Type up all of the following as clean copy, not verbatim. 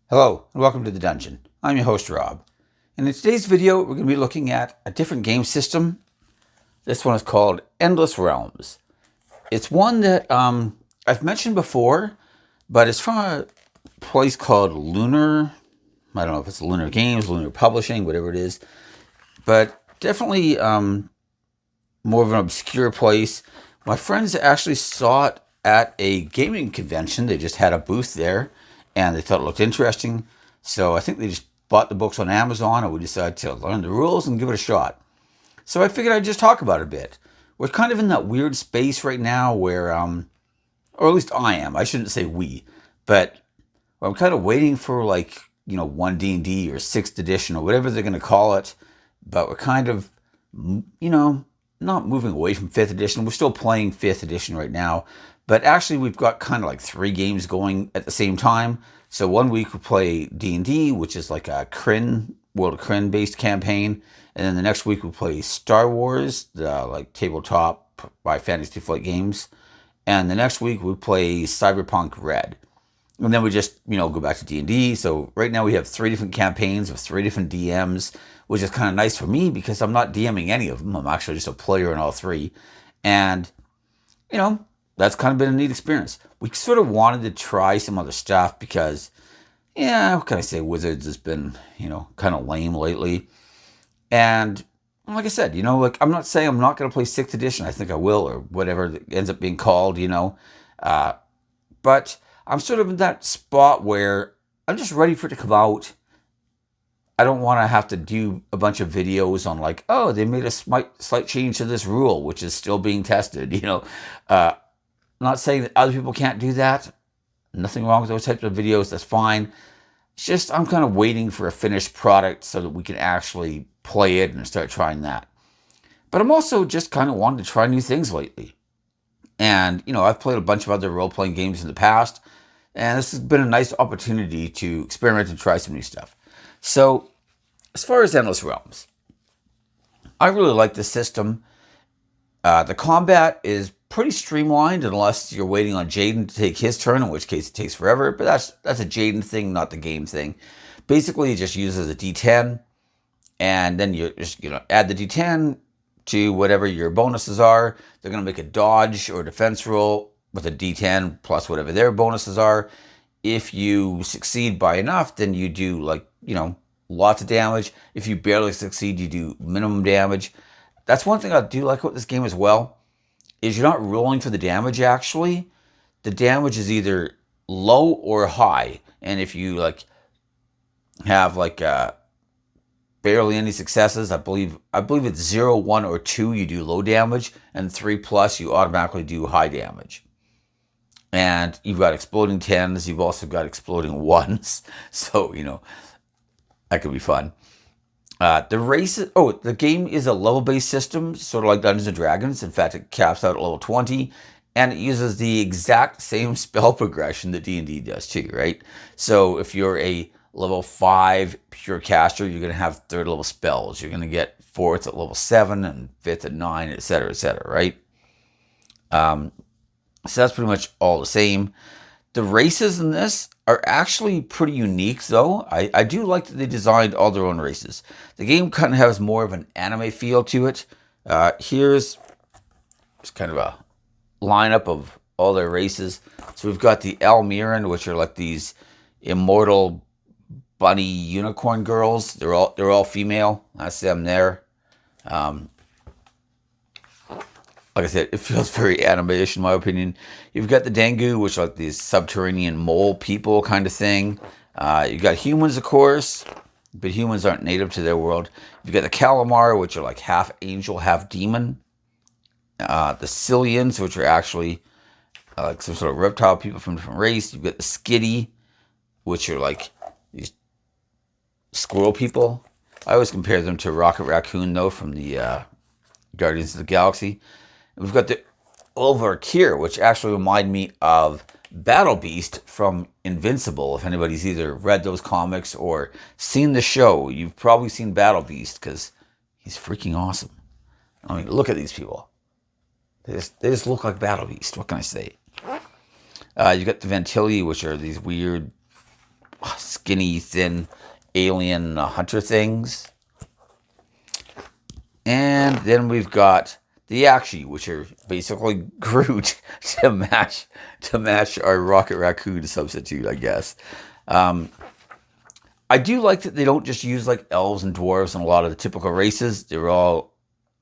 Hello, and welcome to The Dungeon. I'm your host, Rob. And in today's video, we're going to be looking at a different game system. This one is called Endless Realms. It's one that I've mentioned before, but it's from a place called Lunar. I don't know if it's Lunar Games, Lunar Publishing, whatever it is. But definitely more of an obscure place. My friends actually saw it at a gaming convention. They just had a booth there, and they thought it looked interesting. So I think they just bought the books on Amazon, and we decided to learn the rules and give it a shot. So I figured I'd just talk about it a bit. We're kind of in that weird space right now where, or at least I am. I shouldn't say we, but I'm kind of waiting for 1 D&D or 6th edition or whatever they're going to call it. But we're kind of, not moving away from 5th edition. We're still playing 5th edition right now. But actually, we've got kind of like 3 games going at the same time. So one week we play D&D, which is like a Krynn, World of Krynn based campaign. And then the next week we play Star Wars, the tabletop by Fantasy Flight Games. And the next week we play Cyberpunk Red. And then we just, go back to D&D. So right now we have 3 different campaigns with 3 different DMs, which is kind of nice for me because I'm not DMing any of them. I'm actually just a player in all 3. And, that's kind of been a neat experience. We sort of wanted to try some other stuff because, what can I say? Wizards has been, kind of lame lately. And like I said, I'm not saying I'm not going to play 6th edition. I think I will, or whatever it ends up being called, But I'm sort of in that spot where I'm just ready for it to come out. I don't want to have to do a bunch of videos on they made a slight change to this rule, which is still being tested, I'm not saying that other people can't do that. Nothing wrong with those types of videos. That's fine. It's just I'm kind of waiting for a finished product so that we can actually play it and start trying that. But I'm also just kind of wanting to try new things lately. And, I've played a bunch of other role-playing games in the past, and this has been a nice opportunity to experiment and try some new stuff. So, as far as Endless Realms, I really like the system. The combat is pretty streamlined unless you're waiting on Jaden to take his turn, in which case it takes forever. But that's a Jaden thing, not the game thing. Basically, it just uses a D10, and then you just add the D10 to whatever your bonuses are. They're going to make a dodge or defense roll with a D10 plus whatever their bonuses are. If you succeed by enough, then you do lots of damage. If you barely succeed, you do minimum damage. That's one thing I do like about this game as well, is you're not rolling for the damage actually. The damage is either low or high. And if you have barely any successes, I believe it's 0, 1, or 2 you do low damage, and 3 plus you automatically do high damage. And you've got exploding 10s, you've also got exploding 1s. So, that could be fun. The game is a level-based system, sort of like Dungeons & Dragons. In fact, it caps out at level 20, and it uses the exact same spell progression that D&D does too, right? So if you're a level 5 pure caster, you're going to have 3rd level spells. You're going to get 4th at level 7 and 5th at 9, etc., right? So that's pretty much all the same. The races in this are actually pretty unique, though. I do like that they designed all their own races. The game kind of has more of an anime feel to it. Here's kind of a lineup of all their races. So we've got the Almiran, which are like these immortal bunny unicorn girls. They're all female. That's them there. Like I said, it feels very anime-ish in my opinion. You've got the Dengu, which are like these subterranean mole people kind of thing. You've got humans, of course, but humans aren't native to their world. You've got the Calamar, which are like half angel, half demon. The Cillians, which are actually like some sort of reptile people from a different race. You've got the Skitty, which are like these squirrel people. I always compare them to Rocket Raccoon, though, from the Guardians of the Galaxy. We've got the Ulvarkir, which actually remind me of Battle Beast from Invincible. If anybody's either read those comics or seen the show, you've probably seen Battle Beast because he's freaking awesome. I mean, look at these people. They just look like Battle Beast. What can I say? You got the Ventilli, which are these weird skinny, thin alien hunter things. And then we've got the Akshi, which are basically Groot to match our Rocket Raccoon substitute, I guess. I do like that they don't just use like elves and dwarves and a lot of the typical races. They're all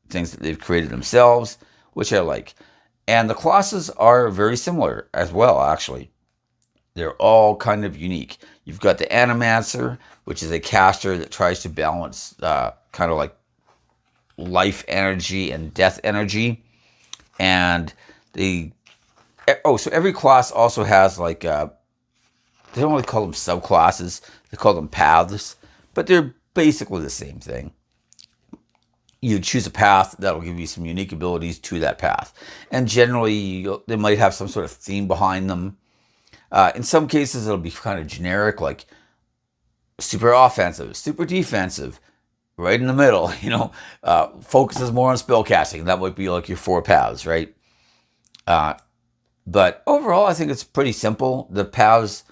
things that they've created themselves, which I like. And the classes are very similar as well, actually. They're all kind of unique. You've got the Animancer, which is a caster that tries to balance kind of like life energy and death energy. And so every class also has like, they don't really call them subclasses, they call them paths, but they're basically the same thing. You choose a path that'll give you some unique abilities to that path. And generally, they might have some sort of theme behind them. In some cases, it'll be kind of generic, like super offensive, super defensive, right in the middle, focuses more on spellcasting. That might be like your 4 paths, right? But overall, I think it's pretty simple. The paths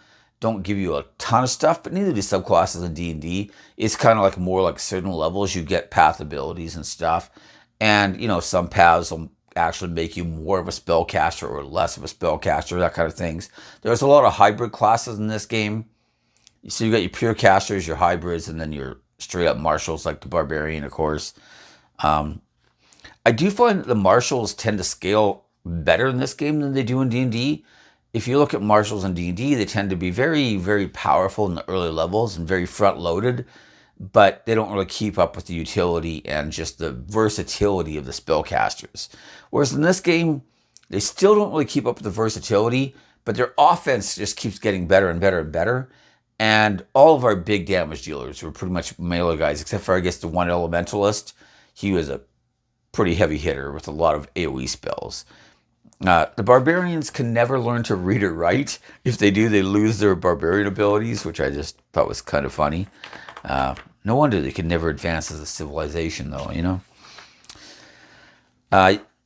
don't give you a ton of stuff, but neither do subclasses in D&D. It's kind of like more like certain levels you get path abilities and stuff. And, some paths will actually make you more of a spellcaster or less of a spellcaster, that kind of things. There's a lot of hybrid classes in this game. So you got your pure casters, your hybrids, and then your straight up martials like the barbarian, of course. I do find that the martials tend to scale better in this game than they do in D&D. If you look at martials in D&D, they tend to be very, very powerful in the early levels and very front-loaded, but they don't really keep up with the utility and just the versatility of the spellcasters. Whereas in this game, they still don't really keep up with the versatility, but their offense just keeps getting better and better and better. And all of our big damage dealers were pretty much melee guys, except for, I guess, the one elementalist. He was a pretty heavy hitter with a lot of AoE spells. The barbarians can never learn to read or write. If they do, they lose their barbarian abilities, which I just thought was kind of funny. No wonder they could never advance as a civilization, though,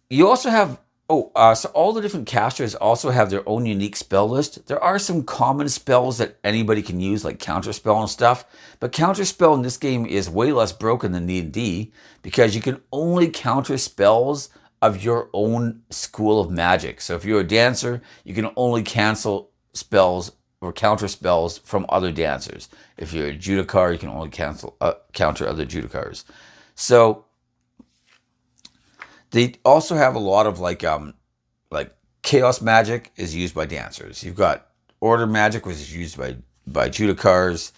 You also have, so all the different casters also have their own unique spell list. There are some common spells that anybody can use, like Counterspell and stuff. But Counterspell in this game is way less broken than D&D, because you can only counter spells of your own school of magic. So if you're a dancer, you can only cancel spells or counter spells from other dancers. If you're a Judicar, you can only counter other Judicars. So they also have a lot of like chaos magic is used by dancers. You've got order magic, which is used by Judicars.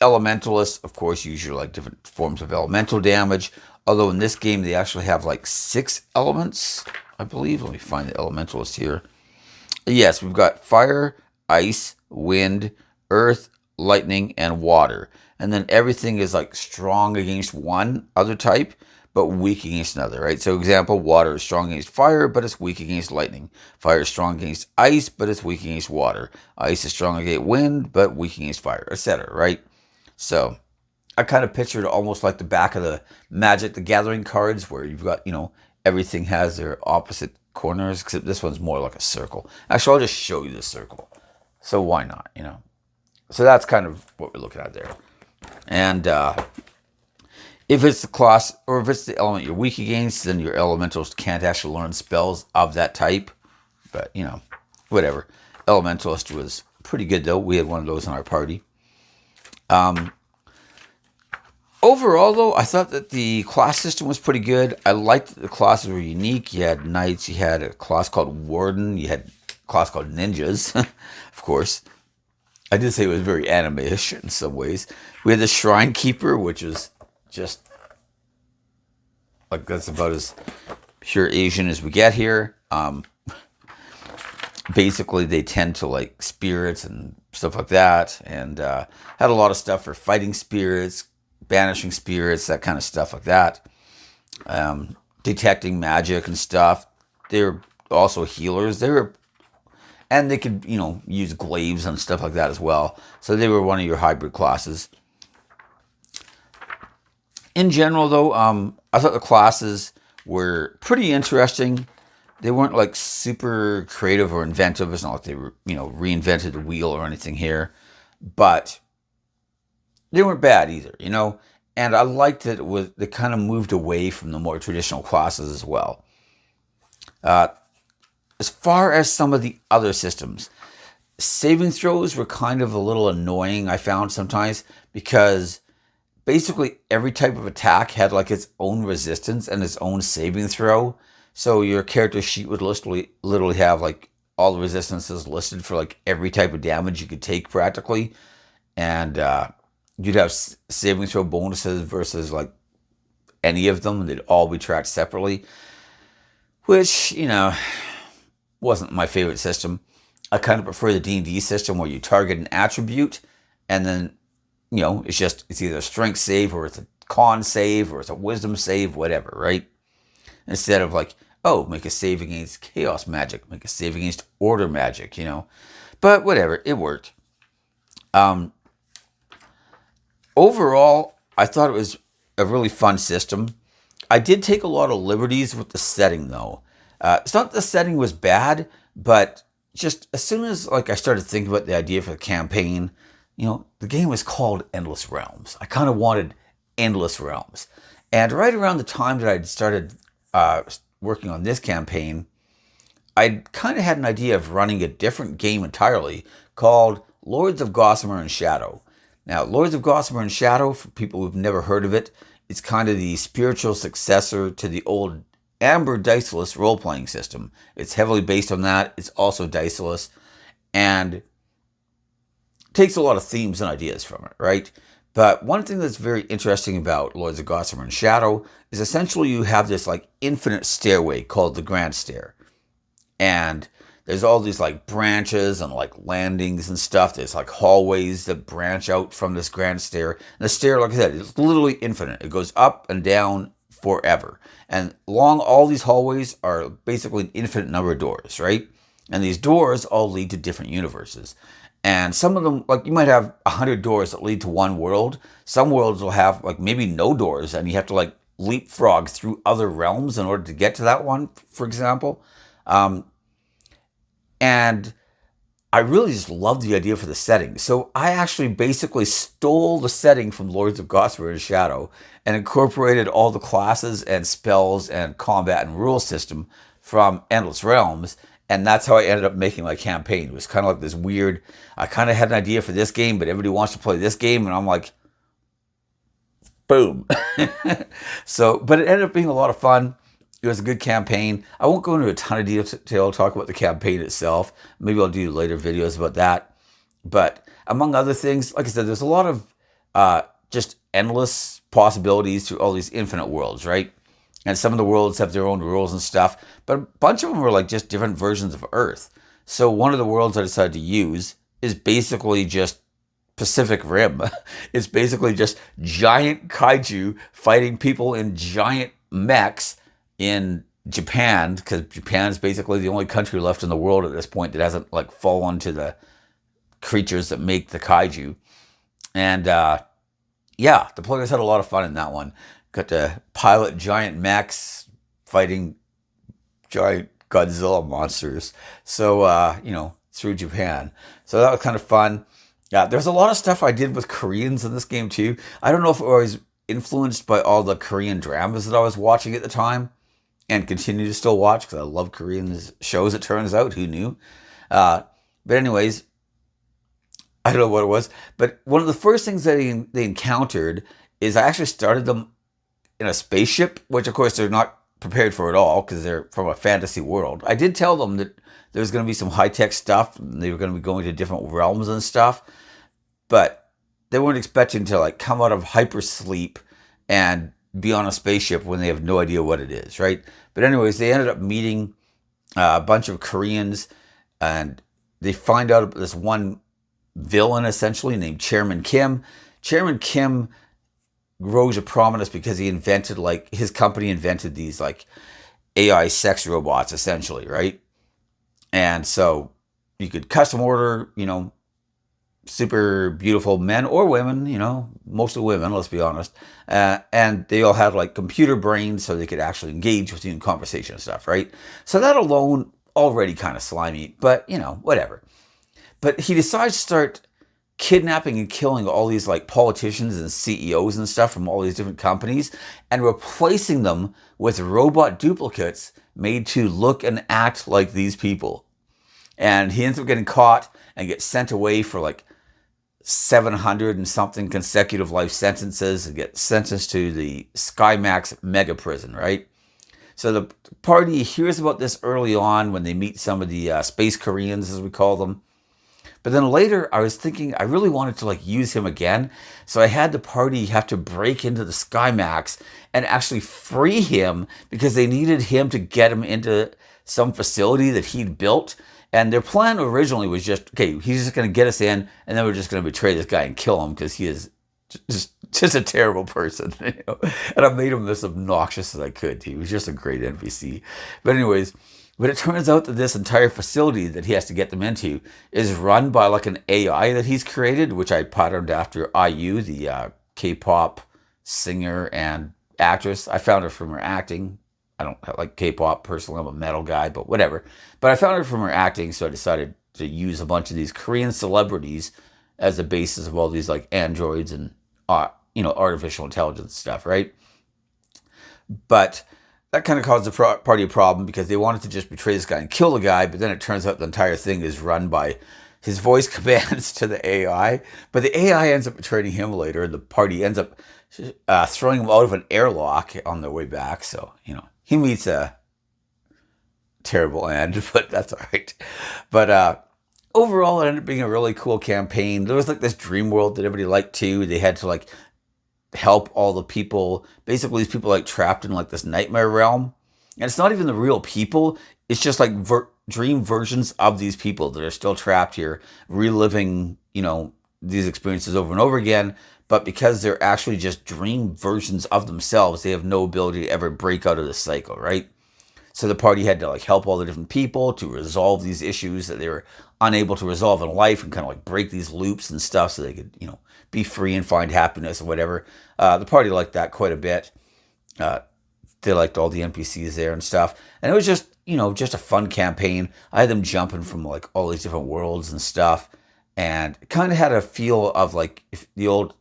Elementalists, of course, use your like different forms of elemental damage. Although in this game, they actually have like 6 elements, I believe. Let me find the elementalist here. Yes, we've got fire, ice, wind, earth, lightning, and water. And then everything is like strong against one other type, but weak against another, right? So example, water is strong against fire, but it's weak against lightning. Fire is strong against ice, but it's weak against water. Ice is strong against wind, but weak against fire, etc., right? So I kind of pictured almost like the back of the Magic the Gathering cards, where you've got, everything has their opposite corners, except this one's more like a circle. Actually, I'll just show you the circle. So why not, So that's kind of what we're looking at there. And if it's the class, or if it's the element you're weak against, then your elementals can't actually learn spells of that type. But, whatever. Elementalist was pretty good, though. We had one of those in our party. Overall, though, I thought that the class system was pretty good. I liked that the classes were unique. You had knights, you had a class called Warden, you had a class called Ninjas, of course. I did say it was very anime-ish in some ways. We had the Shrine Keeper, which is just, like, that's about as pure Asian as we get here. Basically, they tend to like spirits and stuff like that, and had a lot of stuff for fighting spirits, banishing spirits, that kind of stuff like that. Detecting magic and stuff. They're also healers. And they could, use glaives and stuff like that as well. So they were one of your hybrid classes. In general, though, I thought the classes were pretty interesting. They weren't like super creative or inventive. It's not like they were, reinvented the wheel or anything here. but they weren't bad either, And I liked that they kind of moved away from the more traditional classes as well. As far as some of the other systems, saving throws were kind of a little annoying, I found sometimes, because basically every type of attack had like its own resistance and its own saving throw. So your character sheet would literally have like all the resistances listed for like every type of damage you could take practically. And you'd have saving throw bonuses versus like any of them. They'd all be tracked separately, which, wasn't my favorite system. I kind of prefer the D&D system where you target an attribute and then, it's either a strength save or it's a con save or it's a wisdom save, whatever, right? Instead of like, oh, make a save against chaos magic, make a save against order magic, But whatever, it worked. Overall, I thought it was a really fun system. I did take a lot of liberties with the setting, though. It's not that the setting was bad, but just as soon as I started thinking about the idea for the campaign, the game was called Endless Realms. I kind of wanted Endless Realms. And right around the time that I'd started working on this campaign, I kind of had an idea of running a different game entirely called Lords of Gossamer and Shadow. Now, Lords of Gossamer and Shadow, for people who've never heard of it, it's kind of the spiritual successor to the old Amber Diceless role-playing system. It's heavily based on that. It's also Diceless and takes a lot of themes and ideas from it, right? But one thing that's very interesting about Lords of Gossamer and Shadow is essentially you have this infinite stairway called the Grand Stair. And there's all these branches and landings and stuff. There's hallways that branch out from this Grand Stair. And the stair, like I said, it's literally infinite. It goes up and down forever. And along all these hallways are basically an infinite number of doors, right? And these doors all lead to different universes. And some of them, you might have 100 doors that lead to one world. Some worlds will have maybe no doors, and you have to leapfrog through other realms in order to get to that one, for example. And I really just love the idea for the setting. So I actually basically stole the setting from Lords of Gossamer and Shadow and incorporated all the classes and spells and combat and rule system from Endless Realms. And that's how I ended up making my campaign. It was kind of like this weird, I kind of had an idea for this game, but everybody wants to play this game. And I'm like, boom. But it ended up being a lot of fun. It was a good campaign. I won't go into a ton of detail to talk about the campaign itself. Maybe I'll do later videos about that. But among other things, like I said, there's a lot of just endless possibilities through all these infinite worlds, right? And some of the worlds have their own rules and stuff. But a bunch of them are just different versions of Earth. So one of the worlds I decided to use is basically just Pacific Rim. It's basically just giant kaiju fighting people in giant mechs in Japan, because Japan's basically the only country left in the world at this point that hasn't fallen to the creatures that make the kaiju. And the players had a lot of fun in that one. Got to pilot giant mechs fighting giant Godzilla monsters. So through Japan. So that was kind of fun. Yeah, there's a lot of stuff I did with Koreans in this game too. I don't know if I was influenced by all the Korean dramas that I was watching at the time, and continue to still watch because I love Korean shows, it turns out. Who knew? But anyways, I don't know what it was. But one of the first things that they encountered is I actually started them in a spaceship, which of course they're not prepared for at all because they're from a fantasy world. I did tell them that there was going to be some high-tech stuff. And they were going to be going to different realms and stuff. But they weren't expecting to come out of hypersleep and be on a spaceship when they have no idea what it is, right? But anyways, they ended up meeting a bunch of Koreans, and they find out about this one villain, essentially, named Chairman Kim. Chairman Kim rose to prominence because he invented, his company invented these, AI sex robots, essentially, right? And so you could custom order, super beautiful men or women, mostly women, let's be honest. And they all had computer brains so they could actually engage with you in conversation and stuff, right? So that alone already kind of slimy, but whatever. But he decides to start kidnapping and killing all these like politicians and CEOs and stuff from all these different companies and replacing them with robot duplicates made to look and act like these people. And he ends up getting caught and gets sent away for like 700 and something consecutive life sentences and gets sentenced to the Skymax mega prison, right? So the party hears about this early on when they meet some of the Space Koreans, as we call them. But then later, I was thinking I really wanted to like use him again. So I had the party have to break into the Skymax and actually free him because they needed him to get him into some facility that he'd built. And their plan originally was just, okay, he's just going to get us in and then we're just going to betray this guy and kill him because he is just a terrible person. You know? And I made him as obnoxious as I could. He was just a great NPC. But anyways, but it turns out that this entire facility that he has to get them into is run by like an AI that he's created, which I patterned after IU, the K-pop singer and actress. I found her from her acting. I don't like K-pop personally. I'm a metal guy, but whatever. But I found her from her acting, so I decided to use a bunch of these Korean celebrities as the basis of all these like androids and artificial intelligence stuff, right? But that kind of caused the party a problem because they wanted to just betray this guy and kill the guy, but then it turns out the entire thing is run by his voice commands to the AI. But the AI ends up betraying him later, and the party ends up throwing him out of an airlock on their way back. So, he meets a terrible end, but that's all right. But overall, it ended up being a really cool campaign. There was like this dream world that everybody liked too. They had to like help all the people. Basically, these people like trapped in like this nightmare realm. And it's not even the real people. It's just like dream versions of these people that are still trapped here, reliving, these experiences over and over again. But because they're actually just dream versions of themselves, they have no ability to ever break out of the cycle, right? So the party had to like help all the different people to resolve these issues that they were unable to resolve in life and kind of like break these loops and stuff so they could, be free and find happiness or whatever. The party liked that quite a bit. They liked all the NPCs there and stuff. And it was just, just a fun campaign. I had them jumping from like all these different worlds and stuff. And it kind of had a feel of like if the old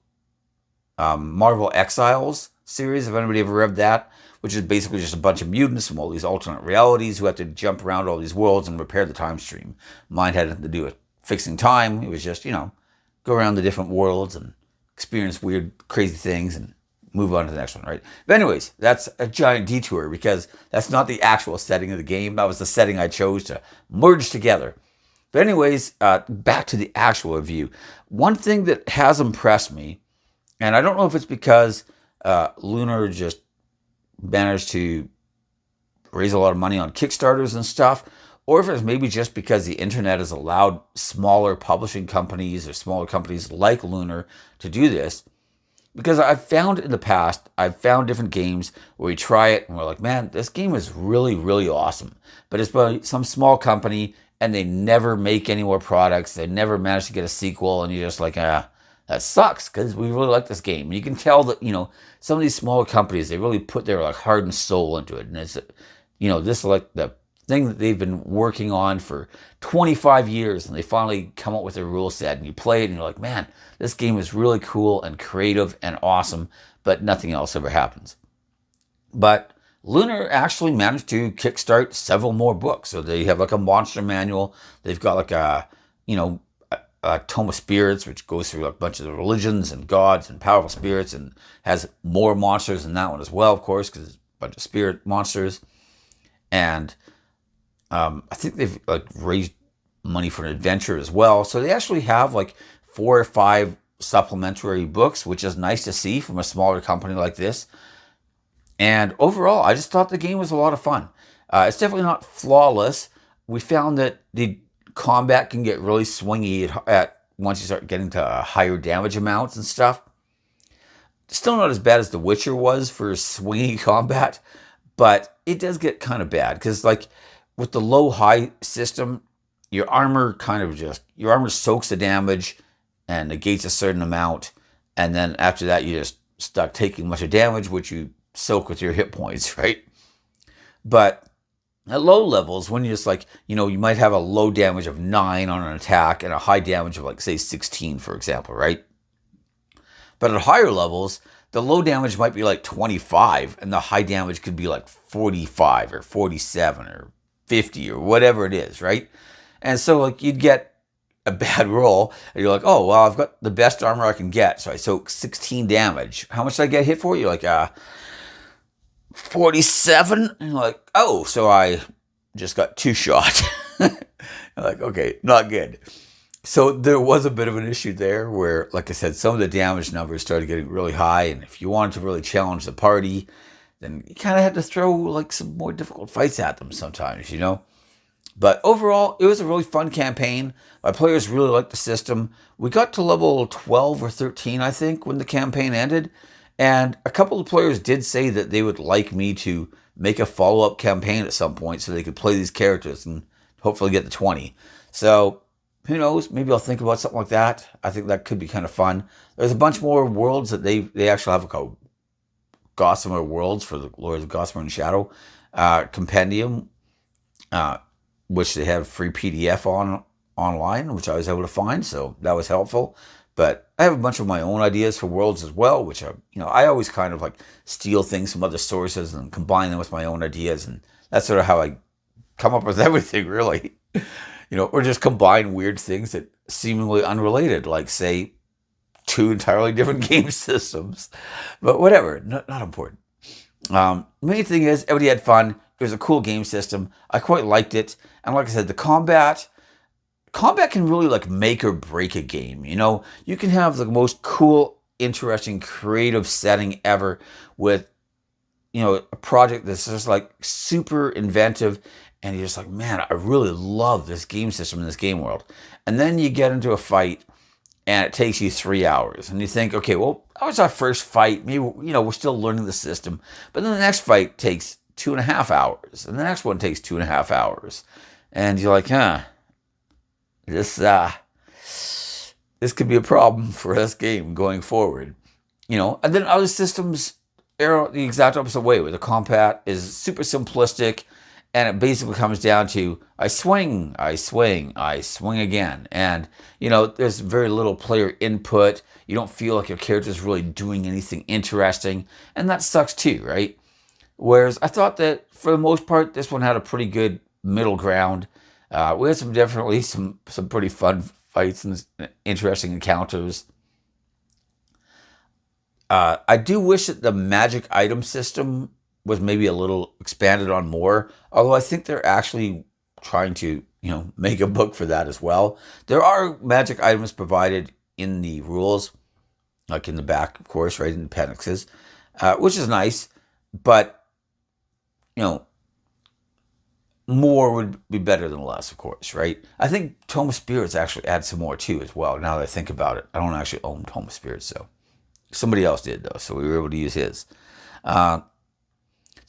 Marvel Exiles series, if anybody ever read that, which is basically just a bunch of mutants from all these alternate realities who have to jump around all these worlds and repair the time stream. Mine had nothing to do with fixing time. It was just, go around the different worlds and experience weird, crazy things and move on to the next one, right? But anyways, that's a giant detour because that's not the actual setting of the game. That was the setting I chose to merge together. But anyways, back to the actual review. One thing that has impressed me, and I don't know if it's because Lunar just managed to raise a lot of money on Kickstarters and stuff, or if it's maybe just because the internet has allowed smaller publishing companies or smaller companies like Lunar to do this. Because I've found in the past, I've found different games where we try it and we're like, man, this game is really, really awesome. But it's by some small company and they never make any more products. They never manage to get a sequel. And you're just like, that sucks because we really like this game. And you can tell that, some of these smaller companies, they really put their like heart and soul into it. And it's, this is like the thing that they've been working on for 25 years and they finally come up with their rule set and you play it and you're like, man, this game is really cool and creative and awesome, but nothing else ever happens. But Lunar actually managed to kickstart several more books. So they have like a monster manual. They've got like a Tome of Spirits, which goes through like a bunch of the religions and gods and powerful spirits and has more monsters in that one as well, of course, because it's a bunch of spirit monsters. And I think they've like raised money for an adventure as well. So they actually have like 4 or 5 supplementary books, which is nice to see from a smaller company like this. And overall, I just thought the game was a lot of fun. It's definitely not flawless. We found that the combat can get really swingy at once you start getting to higher damage amounts and stuff. Still not as bad as The Witcher was for swingy combat, but it does get kind of bad because like with the low-high system, your armor soaks the damage and negates a certain amount, and then after that you just start taking much of damage, which you soak with your hit points, right? But At low levels, when you're just like, you might have a low damage of 9 on an attack and a high damage of like, say, 16, for example, right? But at higher levels, the low damage might be like 25 and the high damage could be like 45 or 47 or 50 or whatever it is, right? And so like you'd get a bad roll and you're like, oh, well, I've got the best armor I can get. So I soak 16 damage. How much did I get hit for? You're like, 47? And you're like, oh, so I just got 2 shot. Like, okay, not good. So there was a bit of an issue there where, like I said, some of the damage numbers started getting really high. And if you wanted to really challenge the party, then you kind of had to throw like some more difficult fights at them sometimes, But overall, it was a really fun campaign. My players really liked the system. We got to level 12 or 13, I think, when the campaign ended. And a couple of players did say that they would like me to make a follow-up campaign at some point so they could play these characters and hopefully get to 20. So who knows? Maybe I'll think about something like that. I think that could be kind of fun. There's a bunch more worlds that they actually have called Gossamer Worlds for the Lords of Gossamer and Shadow compendium, which they have free PDF online, which I was able to find, so that was helpful. But I have a bunch of my own ideas for worlds as well, which are, I always kind of like steal things from other sources and combine them with my own ideas, and that's sort of how I come up with everything, really. Or just combine weird things that seemingly unrelated, like say 2 entirely different game systems. But whatever, not important. Main thing is everybody had fun. It was a cool game system. I quite liked it. And like I said, the combat can really like make or break a game. You can have the most cool, interesting, creative setting ever with, a project that's just like super inventive. And you're just like, man, I really love this game system in this game world. And then you get into a fight and it takes you 3 hours. And you think, okay, well, that was our first fight. Maybe, we're still learning the system. But then the next fight takes 2.5 hours. And the next one takes 2.5 hours. And you're like, this could be a problem for this game going forward. And then other systems are the exact opposite way, where the combat is super simplistic. And it basically comes down to, I swing, I swing, I swing again. And, there's very little player input. You don't feel like your character's really doing anything interesting. And that sucks too, right? Whereas I thought that, for the most part, this one had a pretty good middle ground. We had some pretty fun fights and interesting encounters. I do wish that the magic item system was maybe a little expanded on more, although I think they're actually trying to, make a book for that as well. There are magic items provided in the rules, like in the back, of course, right in the appendixes, which is nice, but, more would be better than less, of course, right? I think Tome of Spirits actually adds some more too as well, now that I think about it. I don't actually own Tome of Spirits, so somebody else did, though, so we were able to use his.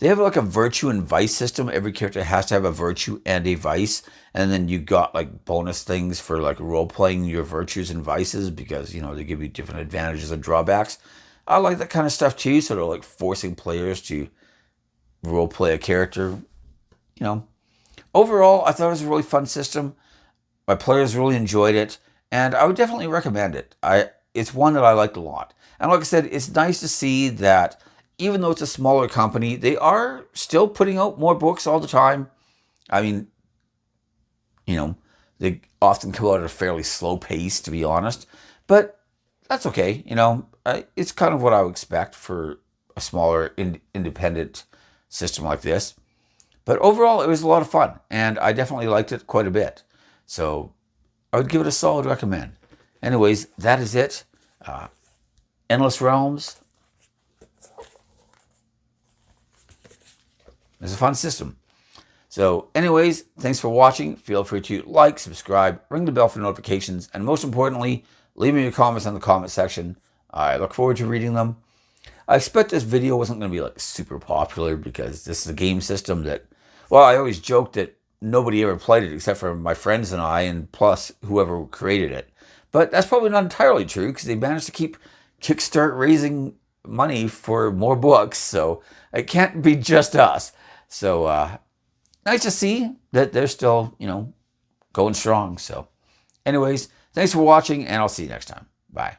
They have like a virtue and vice system. Every character has to have a virtue and a vice. And then you got like bonus things for like role-playing your virtues and vices because, they give you different advantages and drawbacks. I like that kind of stuff too, sort of like forcing players to role-play a character. Overall, I thought it was a really fun system. My players really enjoyed it. And I would definitely recommend it. It's one that I liked a lot. And like I said, it's nice to see that even though it's a smaller company, they are still putting out more books all the time. I mean, they often come out at a fairly slow pace, to be honest. But that's okay. It's kind of what I would expect for a smaller independent system like this. But overall, it was a lot of fun. And I definitely liked it quite a bit. So I would give it a solid recommend. Anyways, that is it. Endless Realms. It's a fun system. So anyways, thanks for watching. Feel free to like, subscribe, ring the bell for notifications, and most importantly, leave me your comments in the comment section. I look forward to reading them. I expect this video wasn't going to be like super popular because this is a game system that, well, I always joked that nobody ever played it except for my friends and I, and plus whoever created it. But that's probably not entirely true because they managed to keep Kickstart raising money for more books, so it can't be just us. So nice to see that they're still, going strong. So anyways, thanks for watching, and I'll see you next time. Bye.